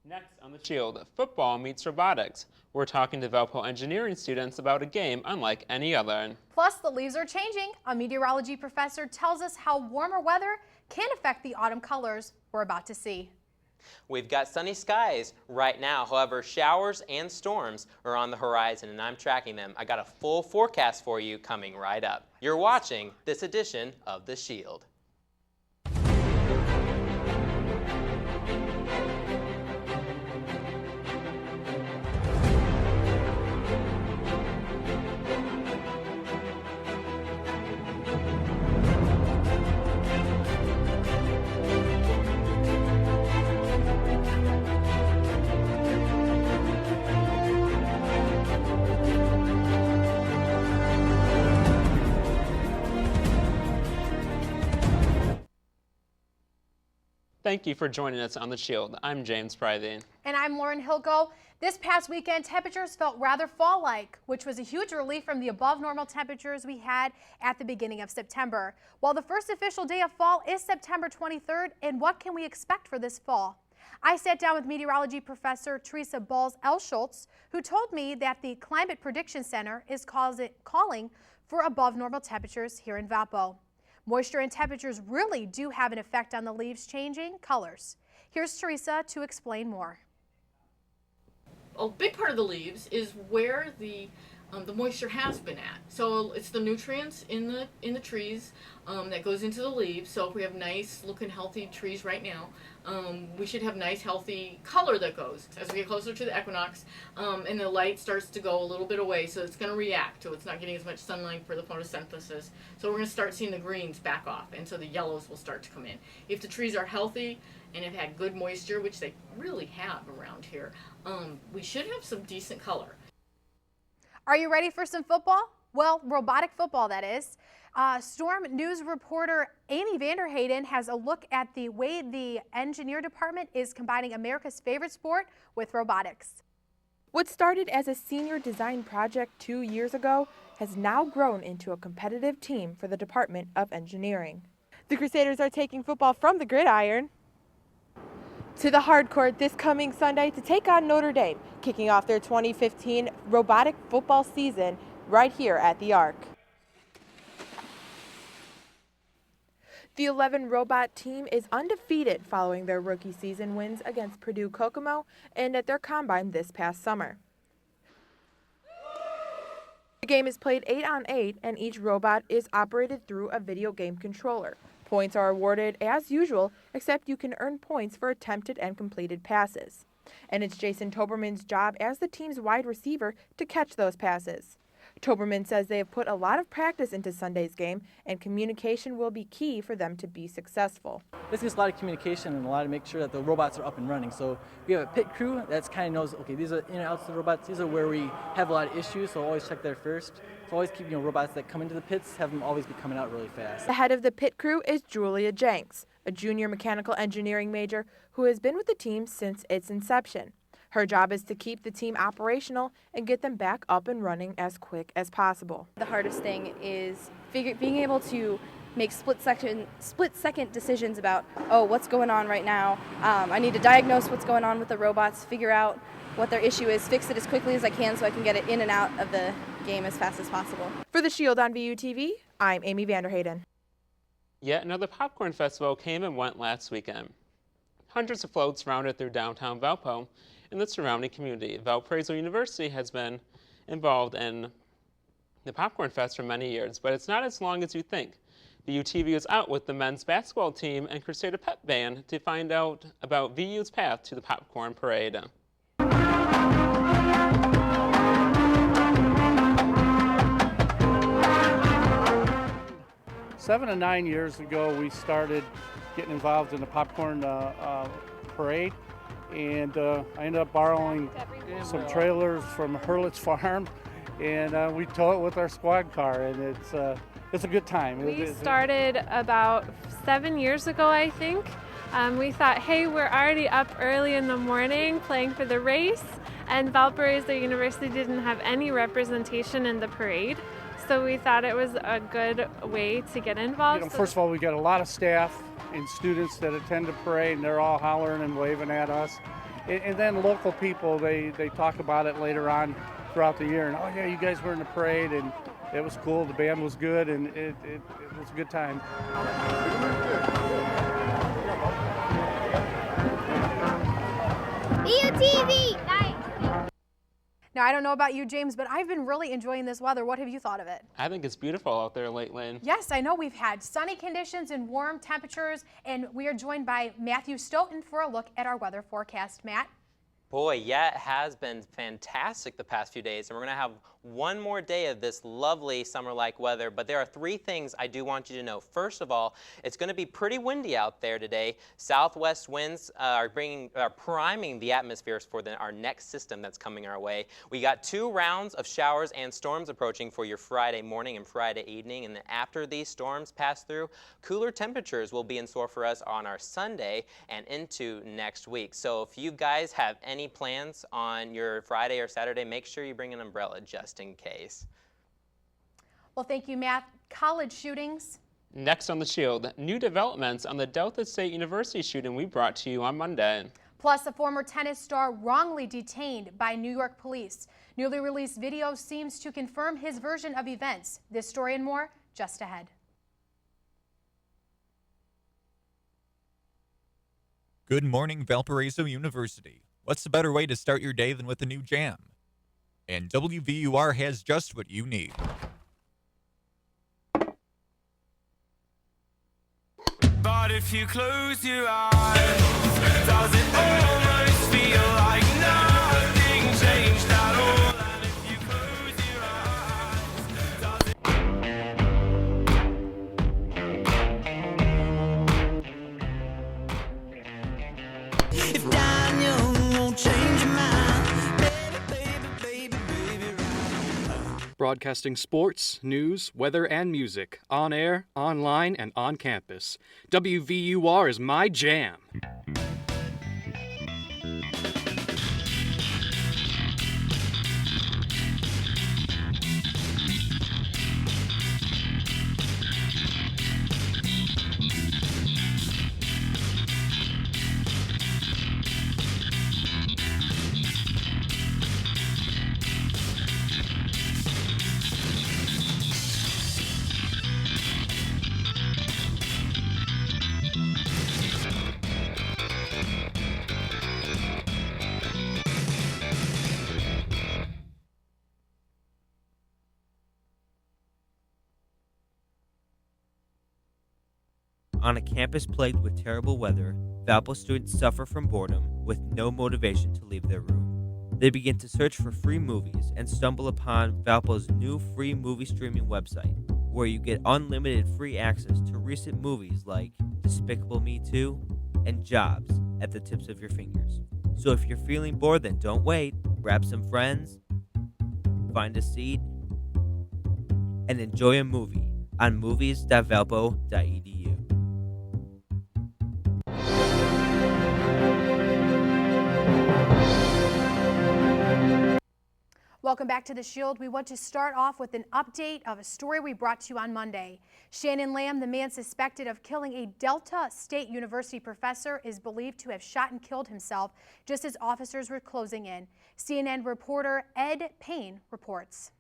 Next on the Shield, football meets robotics. We're talking to Valpo engineering students about a game unlike any other. Plus, the leaves are changing. A meteorology professor tells us how warmer weather can affect the autumn colors we're about to see. We've got sunny skies right now. However, showers and storms are on the horizon, and I'm tracking them. I got a full forecast for you coming right up. You're watching this edition of The Shield. Thank you for joining us on The Shield. I'm James Priewe. And I'm Hilko. This past weekend, temperatures felt rather fall-like, which was a huge relief from the above normal temperatures we had at the beginning of September. While the first official day of fall is September 23rd, and what can we expect for this fall? I sat down with meteorology professor Teresa Balls-Elschultz, who told me that the Climate Prediction Center is calling for above normal temperatures here in Valpo. Moisture and temperatures really do have an effect on the leaves changing colors. Here's Teresa to explain more. A big part of the leaves is where the moisture has been at. So it's the nutrients in the trees that goes into the leaves. So if we have nice looking healthy trees right now, we should have nice healthy color that goes. As we get closer to the equinox and the light starts to go a little bit away, so it's going to react. So it's not getting as much sunlight for the photosynthesis. So we're going to start seeing the greens back off, and so the yellows will start to come in. If the trees are healthy and have had good moisture, which they really have around here, we should have some decent color. Are you ready for some football? Well, robotic football, that is. Storm News reporter Amy Vanderheyden has a look at the way the engineer department is combining America's favorite sport with robotics. What started as a senior design project 2 years ago has now grown into a competitive team for the Department of Engineering. The Crusaders are taking football from the gridiron to the hard court this coming Sunday to take on Notre Dame, kicking off their 2015 robotic football season right here at the Arc. The 11 robot team is undefeated following their rookie season wins against Purdue Kokomo and at their combine this past summer. The game is played 8-on-8 and each robot is operated through a video game controller. Points are awarded as usual, except you can earn points for attempted and completed passes. And it's Jason Toberman's job as the team's wide receiver to catch those passes. Toberman says they have put a lot of practice into Sunday's game, and communication will be key for them to be successful. This is a lot of communication and a lot to make sure that the robots are up and running. So we have a pit crew that's kind of knows, okay, these are in and outs of the robots. These are where we have a lot of issues, so always check there first. So always keep, robots that come into the pits, have them always be coming out really fast. The head of the pit crew is Julia Jenks, a junior mechanical engineering major who has been with the team since its inception. Her job is to keep the team operational and get them back up and running as quick as possible. The hardest thing is being able to make split-second decisions about, oh, what's going on right now? I need to diagnose what's going on with the robots, figure out what their issue is, fix it as quickly as I can so I can get it in and out of the game as fast as possible. For The Shield on VUTV, I'm Amy Vanderheyden. Yet another popcorn festival came and went last weekend. Hundreds of floats rounded through downtown Valpo and the surrounding community. Valparaiso University has been involved in the Popcorn Fest for many years, but it's not as long as you think. VUTV is out with the men's basketball team and Crusader Pep Band to find out about VU's path to the Popcorn Parade. 7 to 9 years ago, we started getting involved in the popcorn parade, and I ended up borrowing some trailers from Hurlitt's Farm, and we tow it with our squad car, and it's a good time. We started about 7 years ago, I think. We thought, hey, we're already up early in the morning playing for the race, and Valparaiso University didn't have any representation in the parade. So we thought it was a good way to get involved. First of all, we got a lot of staff and students that attend the parade, and they're all hollering and waving at us. And then local people, they talk about it later on throughout the year. And, oh, yeah, you guys were in the parade, and it was cool. The band was good, and it was a good time. BUTV! Nice! Now, I don't know about you, James, but I've been really enjoying this weather. What have you thought of it? I think it's beautiful out there lately. Yes, I know we've had sunny conditions and warm temperatures, and we are joined by Matthew Stoughton for a look at our weather forecast. Matt? Boy, yeah, it has been fantastic the past few days, and we're going to have one more day of this lovely summer-like weather, but there are three things I do want you to know. First of all, it's going to be pretty windy out there today. Southwest winds are priming the atmospheres for our next system that's coming our way. We got 2 rounds of showers and storms approaching for your Friday morning and Friday evening, and then after these storms pass through, cooler temperatures will be in store for us on our Sunday and into next week. So if you guys have any plans on your Friday or Saturday, make sure you bring an umbrella just in case. Well, thank you, Matt. College shootings. Next on the Shield, new developments on the Delta State University shooting we brought to you on Monday. Plus, a former tennis star wrongly detained by New York police. Newly released video seems to confirm his version of events. This story and more just ahead. Good morning, Valparaiso University. What's a better way to start your day than with a new jam? And WVUR has just what you need. But if you close your eyes, does it almost feel like nothing changed at all? And if you close your eyes, does it... If Daniel won't change your mind, baby, right. Broadcasting sports, news, weather, and music on air, online, and on campus. WVUR is my jam. On a campus plagued with terrible weather, Valpo students suffer from boredom with no motivation to leave their room. They begin to search for free movies and stumble upon Valpo's new free movie streaming website, where you get unlimited free access to recent movies like Despicable Me 2 and Jobs at the tips of your fingers. So if you're feeling bored, then don't wait. Grab some friends, find a seat, and enjoy a movie on movies.valpo.edu. Welcome back to The Shield. We want to start off with an update of a story we brought to you on Monday. Shannon Lamb, the man suspected of killing a Delta State University professor, is believed to have shot and killed himself just as officers were closing in. CNN reporter Ed Payne reports.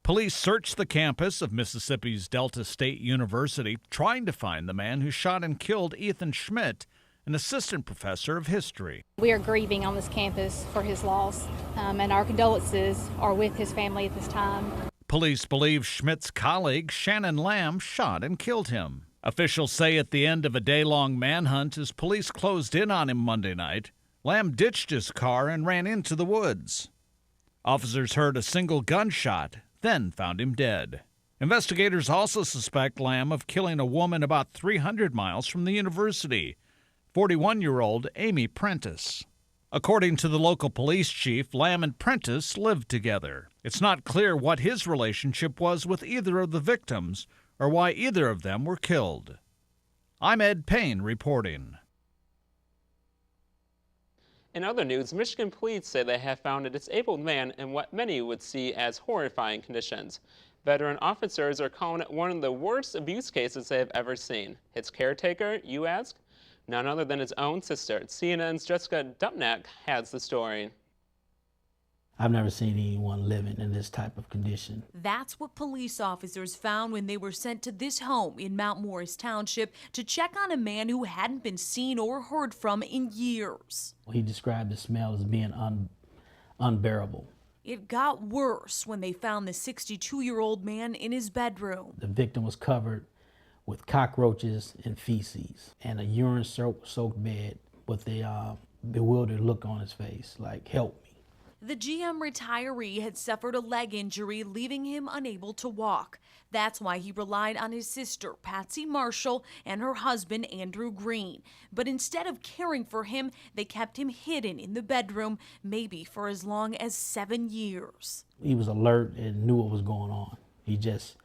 Police searched the campus of Mississippi's Delta State University, trying to find the man who shot and killed Ethan Schmidt, an assistant professor of history. We are grieving on this campus for his loss, and our condolences are with his family at this time. Police believe Schmidt's colleague, Shannon Lamb, shot and killed him. Officials say at the end of a day-long manhunt as police closed in on him Monday night, Lamb ditched his car and ran into the woods. Officers heard a single gunshot, then found him dead. Investigators also suspect Lamb of killing a woman about 300 miles from the university, 41-year-old Amy Prentice. According to the local police chief, Lamb and Prentice lived together. It's not clear what his relationship was with either of the victims or why either of them were killed. I'm Ed Payne reporting. In other news, Michigan police say they have found a disabled man in what many would see as horrifying conditions. Veteran officers are calling it one of the worst abuse cases they have ever seen. His caretaker, you ask? none other than his own sister. CNN's Jessica Dupnack has the story. I've never seen anyone living in this type of condition. That's what police officers found when they were sent to this home in Mount Morris Township to check on a man who hadn't been seen or heard from in years. He described the smell as being unbearable. It got worse when they found the 62-year-old man in his bedroom. The victim was covered with cockroaches and feces and a urine-soaked bed with a bewildered look on his face, like, help me. The GM retiree had suffered a leg injury, leaving him unable to walk. That's why he relied on his sister, Patsy Marshall, and her husband, Andrew Green. But instead of caring for him, they kept him hidden in the bedroom, maybe for as long as 7 years. He was alert and knew what was going on. He just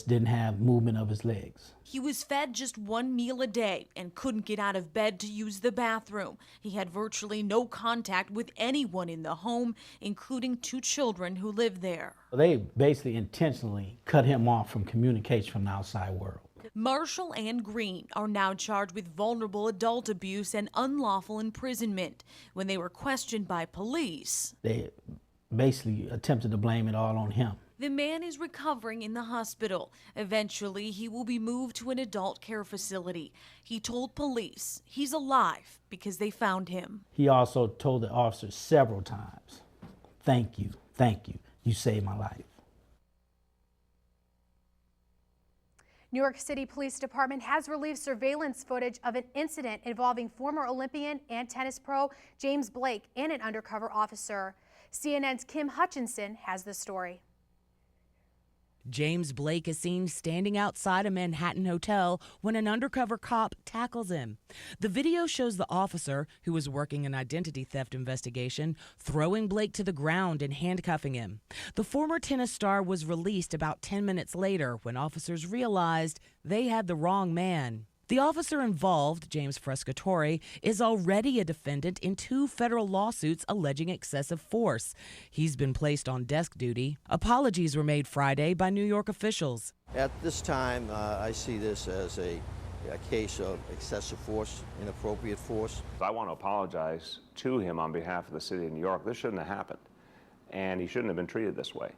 didn't have movement of his legs. He was fed just one meal a day and couldn't get out of bed to use the bathroom. He had virtually no contact with anyone in the home, including 2 children who lived there. They basically intentionally cut him off from communication from the outside world. Marshall and Green are now charged with vulnerable adult abuse and unlawful imprisonment. When they were questioned by police, They basically attempted to blame it all on him. the man is recovering in the hospital. Eventually, he will be moved to an adult care facility. He told police he's alive because they found him. He also told the officers several times, thank you, you saved my life. New York City Police Department has released surveillance footage of an incident involving former Olympian and tennis pro James Blake and an undercover officer. CNN's Kim Hutchinson has the story. James Blake is seen standing outside a Manhattan hotel when an undercover cop tackles him. The video shows the officer, who was working an identity theft investigation, throwing Blake to the ground and handcuffing him. The former tennis star was released about 10 minutes later when officers realized they had the wrong man. The officer involved, James Frescatore, is already a defendant in 2 federal lawsuits alleging excessive force. He's been placed on desk duty. Apologies were made Friday by New York officials. At this time, I see this as a case of excessive force, inappropriate force. I want to apologize to him on behalf of the city of New York. This shouldn't have happened, and he shouldn't have been treated this way.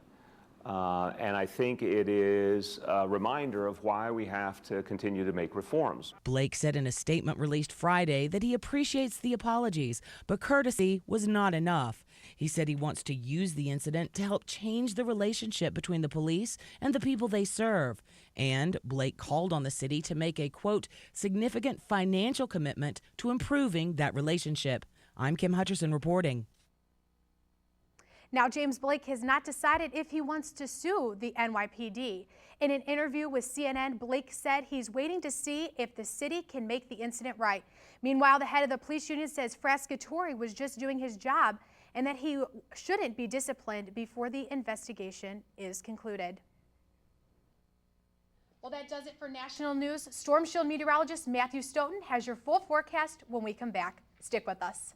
And I think it is a reminder of why we have to continue to make reforms. Blake said in a statement released Friday that he appreciates the apologies, but courtesy was not enough. He said he wants to use the incident to help change the relationship between the police and the people they serve. And Blake called on the city to make a, quote, significant financial commitment to improving that relationship. I'm Kim Hutcherson reporting. Now, James Blake has not decided if he wants to sue the NYPD. In an interview with CNN, Blake said he's waiting to see if the city can make the incident right. Meanwhile, the head of the police union says Frescatore was just doing his job and that he shouldn't be disciplined before the investigation is concluded. Well, that does it for national news. Storm Shield meteorologist Matthew Stoughton has your full forecast when we come back. Stick with us.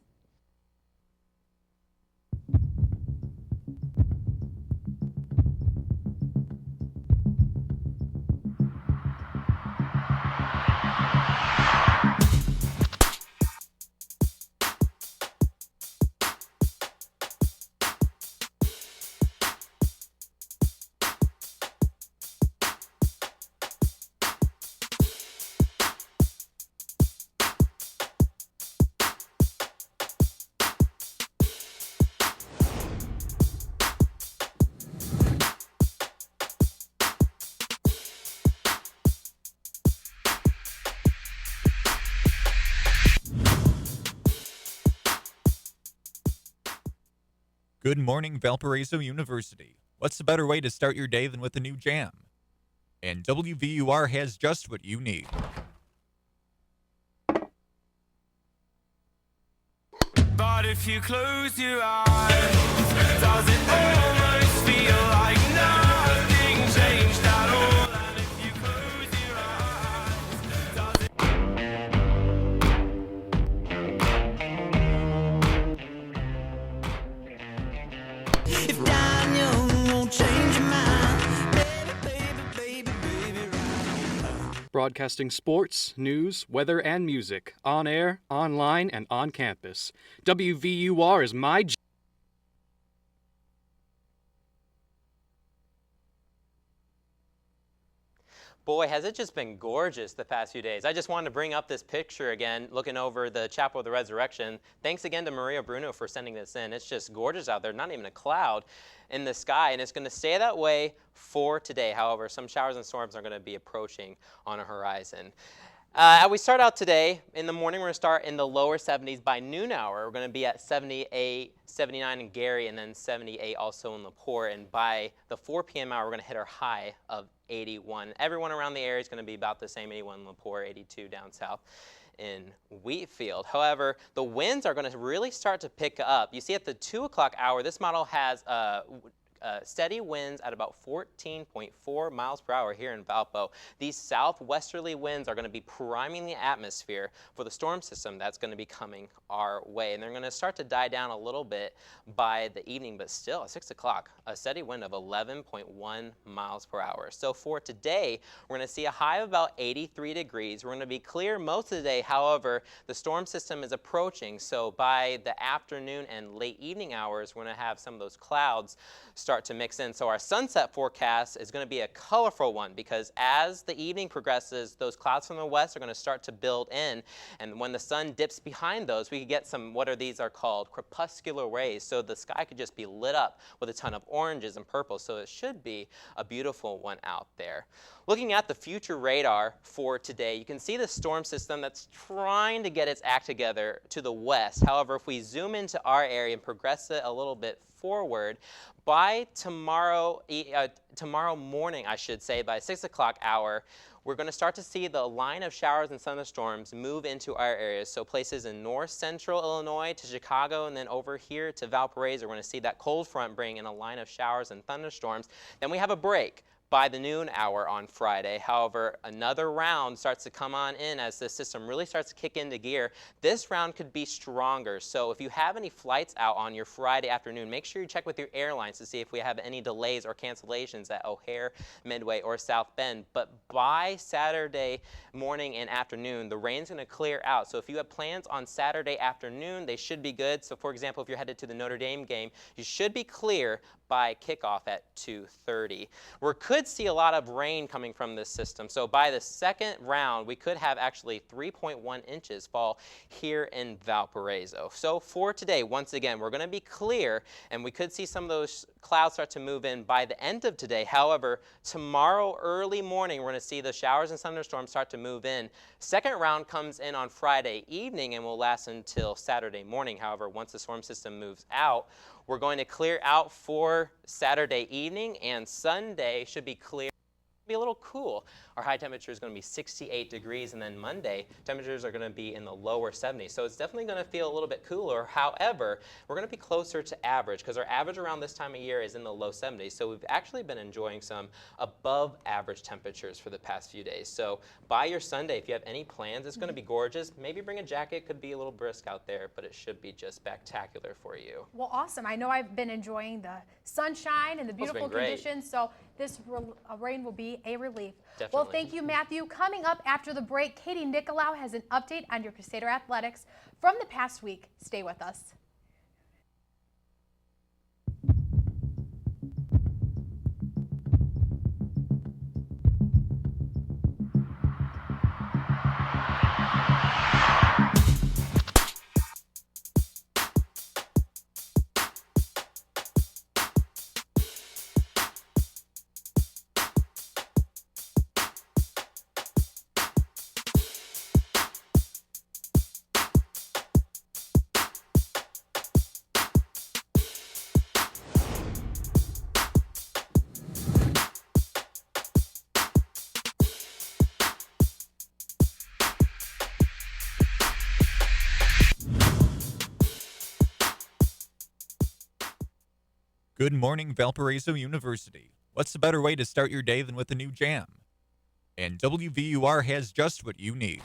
Good morning, Valparaiso University. What's a better way to start your day than with a new jam? And WVUR has just what you need. But if you close your eyes, does it almost feel like nothing changed at all? And if you close your eyes, does it... If dying young won't change your mind, baby, baby, baby, baby, right. broadcasting sports, news, weather, and music on air, online, and on campus. WVUR is my Boy, has it just been gorgeous the past few days. I just wanted to bring up this picture again, looking over the Chapel of the Resurrection. Thanks again to Maria Bruno for sending this in. It's just gorgeous out there, not even a cloud in the sky, and it's going to stay that way for today. However, some showers and storms are going to be approaching on a horizon. We start out today, in the morning, we're going to start in the lower 70s. By noon hour, we're going to be at 78, 79 in Gary, and then 78 also in LaPorte. And by the 4 p.m. hour, we're going to hit our high of 81. Everyone around the area is going to be about the same, 81 in LaPorte, 82 down south in Wheatfield. However, the winds are going to really start to pick up. You see at the 2 o'clock hour, this model has steady winds at about 14.4 miles per hour here in Valpo. These southwesterly winds are going to be priming the atmosphere for the storm system that's going to be coming our way. And they're going to start to die down a little bit by the evening, but still at 6 o'clock, a steady wind of 11.1 miles per hour. So for today, we're going to see a high of about 83 degrees. We're going to be clear most of the day. However, the storm system is approaching. So by the afternoon and late evening hours, we're going to have some of those clouds start to mix in. So our sunset forecast is going to be a colorful one because as the evening progresses, those clouds from the west are going to start to build in. And when the sun dips behind those, we could get some, what are these are called, crepuscular rays. So the sky could just be lit up with a ton of oranges and purples. So it should be a beautiful one out there. Looking at the future radar for today, you can see the storm system that's trying to get its act together to the west. However, if we zoom into our area and progress it a little bit forward, by tomorrow morning, I should say, by 6 o'clock hour, we're going to start to see the line of showers and thunderstorms move into our areas. So places in north central Illinois to Chicago and then over here to Valparaiso, we're going to see that cold front bring in a line of showers and thunderstorms. Then we have a break by the noon hour on Friday. However, another round starts to come on in as the system really starts to kick into gear. This round could be stronger. So if you have any flights out on your Friday afternoon, make sure you check with your airlines to see if we have any delays or cancellations at O'Hare, Midway, or South Bend. But by Saturday morning and afternoon, the rain's going to clear out. So if you have plans on Saturday afternoon, they should be good. So for example, if you're headed to the Notre Dame game, you should be clear by kickoff at 2:30. We could see a lot of rain coming from this system. So by the second round, we could have actually 3.1 inches fall here in Valparaiso. So for today, once again, we're going to be clear, and we could see some of those clouds start to move in by the end of today. However, tomorrow early morning, we're going to see the showers and thunderstorms start to move in. Second round comes in on Friday evening and will last until Saturday morning. However, once the storm system moves out, we're going to clear out for Saturday evening, and Sunday should be clear. Be a little cool. Our high temperature is going to be 68 degrees, and then Monday temperatures are going to be in the lower 70s. So it's definitely going to feel a little bit cooler. However, we're going to be closer to average because our average around this time of year is in the low 70s. So we've actually been enjoying some above average temperatures for the past few days. So by your Sunday, if you have any plans, it's going to be gorgeous. Maybe bring a jacket. Could be a little brisk out there, but it should be just spectacular for you. Well, awesome. I know I've been enjoying the sunshine and the beautiful conditions, so this rain will be a relief. Definitely. Well, thank you, Matthew. Coming up after the break, Katie Nickolaou has an update on your Crusader athletics from the past week. Stay with us. Good morning, Valparaiso University. What's a better way to start your day than with a new jam? And WVUR has just what you need.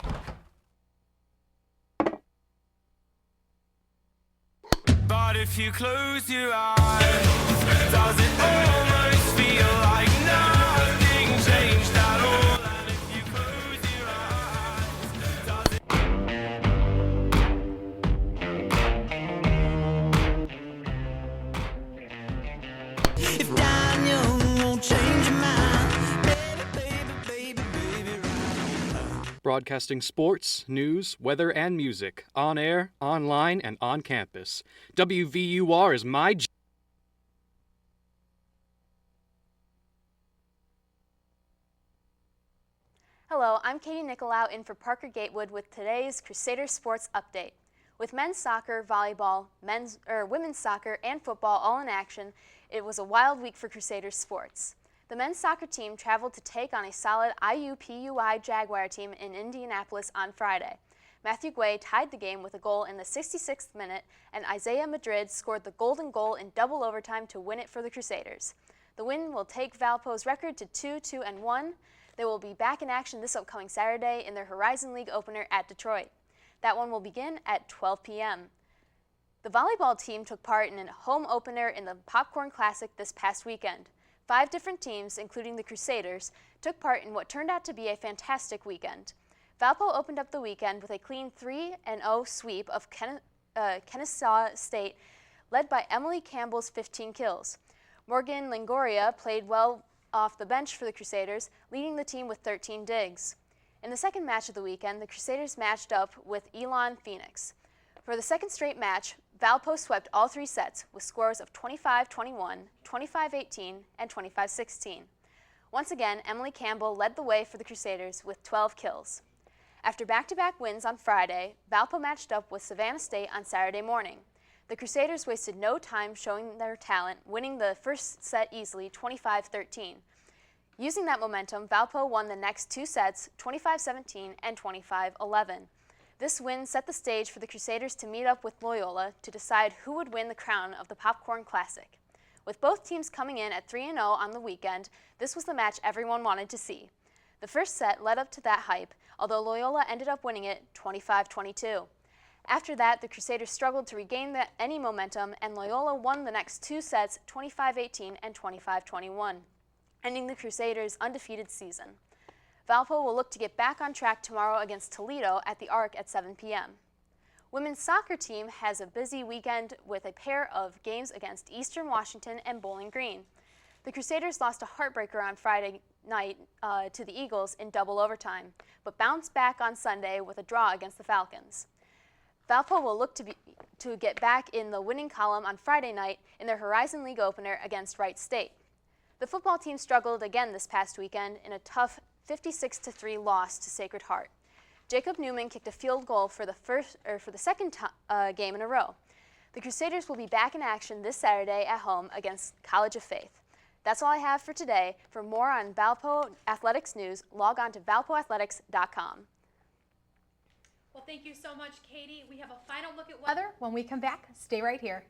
But if you close your eyes, does it almost feel like nothing changed at all? And if you close your Broadcasting sports, news, weather, and music on air, online, and on campus. WVUR is my Hello, I'm Katie Nickolaou in for Parker Gatewood with today's Crusaders Sports Update. With men's soccer, volleyball, women's soccer, and football all in action, it was a wild week for Crusaders sports. The men's soccer team traveled to take on a solid IUPUI Jaguar team in Indianapolis on Friday. Matthew Guay tied the game with a goal in the 66th minute, and Isaiah Madrid scored the golden goal in double overtime to win it for the Crusaders. The win will take Valpo's record to 2-2-1. They will be back in action this upcoming Saturday in their Horizon League opener at Detroit. That one will begin at 12 p.m. The volleyball team took part in a home opener in the Popcorn Classic this past weekend. 5 different teams, including the Crusaders, took part in what turned out to be a fantastic weekend. Valpo opened up the weekend with a clean 3-0 sweep of Kennesaw State, led by Emily Campbell's 15 kills. Morgan Longoria played well off the bench for the Crusaders, leading the team with 13 digs. In the second match of the weekend, the Crusaders matched up with Elon Phoenix. For the second straight match, Valpo swept all 3 sets with scores of 25-21, 25-18, and 25-16. Once again, Emily Campbell led the way for the Crusaders with 12 kills. After back-to-back wins on Friday, Valpo matched up with Savannah State on Saturday morning. The Crusaders wasted no time showing their talent, winning the first set easily, 25-13. Using that momentum, Valpo won the next 2 sets, 25-17 and 25-11. This win set the stage for the Crusaders to meet up with Loyola to decide who would win the crown of the Popcorn Classic. With both teams coming in at 3-0 on the weekend, this was the match everyone wanted to see. The first set led up to that hype, although Loyola ended up winning it 25-22. After that, the Crusaders struggled to regain any momentum, and Loyola won the next 2 sets, 25-18 and 25-21, ending the Crusaders' undefeated season. Valpo will look to get back on track tomorrow against Toledo at the Arc at 7 p.m. Women's soccer team has a busy weekend with a pair of games against Eastern Washington and Bowling Green. The Crusaders lost a heartbreaker on Friday night to the Eagles in double overtime, but bounced back on Sunday with a draw against the Falcons. Valpo will look to get back in the winning column on Friday night in their Horizon League opener against Wright State. The football team struggled again this past weekend in a tough 56-3 loss to Sacred Heart. Jacob Newman kicked a field goal for the second game in a row. The Crusaders will be back in action this Saturday at home against College of Faith. That's all I have for today. For more on Valpo Athletics news, log on to valpoathletics.com. Well, thank you so much, Katie. We have a final look at weather. When we come back, stay right here.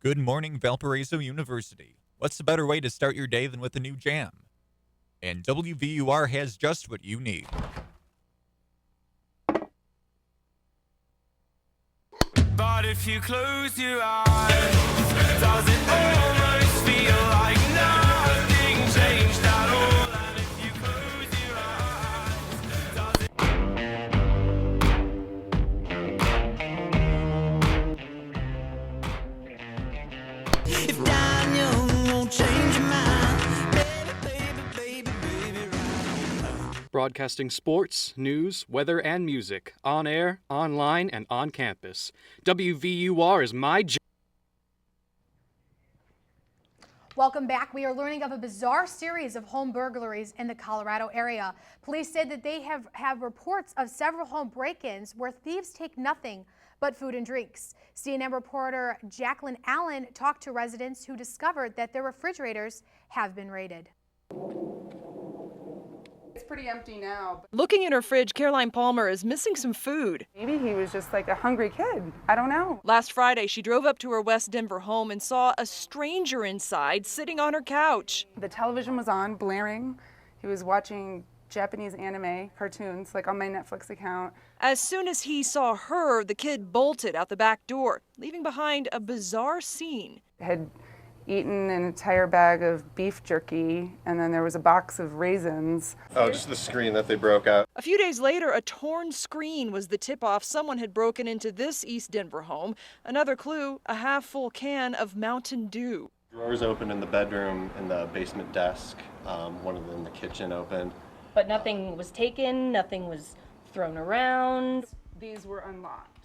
Good morning, Valparaiso University. What's a better way to start your day than with a new jam? And WVUR has just what you need. But if you close your eyes, does it almost feel like nothing changed at all? And if you close your eyes, does it... If dying young won't change your mind, baby, right. Broadcasting sports, news, weather, and music on air, online, and on campus. WVUR is my Welcome back. We are learning of a bizarre series of home burglaries in the Colorado area. Police said that they have reports of several home break-ins where thieves take nothing but food and drinks. CNN reporter Jacqueline Allen talked to residents who discovered that their refrigerators have been raided. It's pretty empty now. Looking in her fridge, Caroline Palmer is missing some food. Maybe he was just like a hungry kid. I don't know. Last Friday, she drove up to her West Denver home and saw a stranger inside sitting on her couch. The television was on, blaring. He was watching Japanese anime cartoons, like on my Netflix account. As soon as he saw her, the kid bolted out the back door, leaving behind a bizarre scene. Had eaten an entire bag of beef jerky, and then there was a box of raisins. Oh, just the screen that they broke out. A few days later, a torn screen was the tip-off someone had broken into this East Denver home. Another clue, a half-full can of Mountain Dew. Drawers open in the bedroom, in the basement desk, one of them in the kitchen open. But nothing was taken, nothing was thrown around. These were unlocked.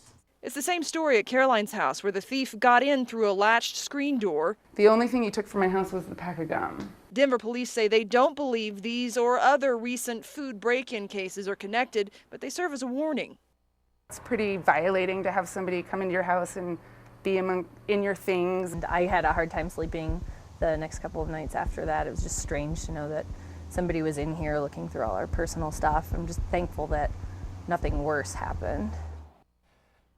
It's the same story at Caroline's house, where the thief got in through a latched screen door. The only thing he took from my house was the pack of gum. Denver police say they don't believe these or other recent food break-in cases are connected, but they serve as a warning. It's pretty violating to have somebody come into your house and be in your things. I had a hard time sleeping the next couple of nights after that. It was just strange to know that somebody was in here looking through all our personal stuff. I'm just thankful that nothing worse happened.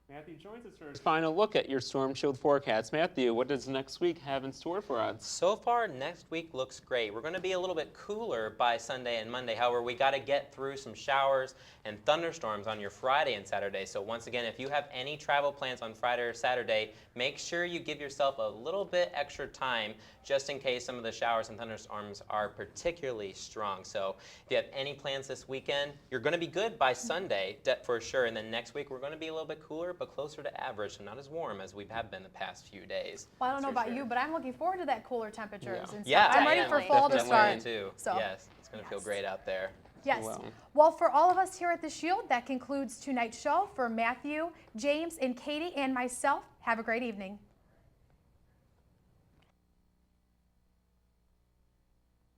Matthew joins us for his final look at your storm shield forecast. Matthew, what does next week have in store for us? So far, next week looks great. We're going to be a little bit cooler by Sunday and Monday. However, we got to get through some showers and thunderstorms on your Friday and Saturday. So once again, if you have any travel plans on Friday or Saturday, make sure you give yourself a little bit extra time just in case some of the showers and thunderstorms are particularly strong. So if you have any plans this weekend, you're going to be good by Sunday for sure. And then next week, we're going to be a little bit cooler, but closer to average, so not as warm as we have been the past few days. Well, I don't know about you, but I'm looking forward to that cooler temperatures. And stuff. Yeah, I'm ready for fall to start. Too. So. Yes, it's going to feel great out there. Yes. Well, for all of us here at The Shield, that concludes tonight's show. For Matthew, James, and Katie, and myself, have a great evening.